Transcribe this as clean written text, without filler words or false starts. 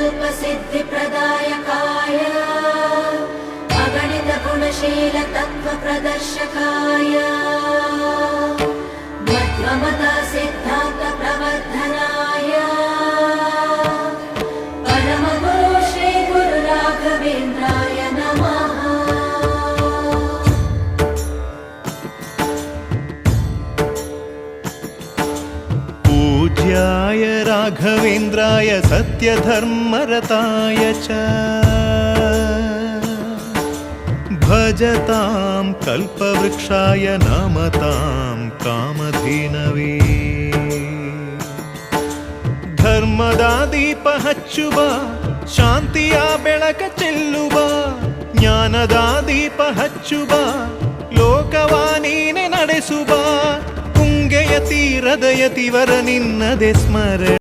कल्पसिद्धिप्रदायकाय अगणितगुणशील तत्त्वप्रदर्शकाय मध्वमता सिद्धान्तप्रवर्धनाय परमगुरु श्री गुरु राघवेन्द्राय नमः। पूज्याय राघवेन्द्राय सत्यधर्मरताय च भजतां कल्पवृक्षाय नमतां कामधेनवे। ಧರ್ಮದ ದೀಪ ಹಚ್ಚುವ ಶಾಂತಿಯ ಬೆಳಕ ಚೆಲ್ಲುವ ಜ್ಞಾನದ ದೀಪ ಹಚ್ಚುವ ಲೋಕವ ನೀನೆ ನಡೆಸುವ ತುಂಗೆಯ ತೀರದ ಯತಿವರ ನಿನ್ನದೆ ಸ್ಮರಣೆ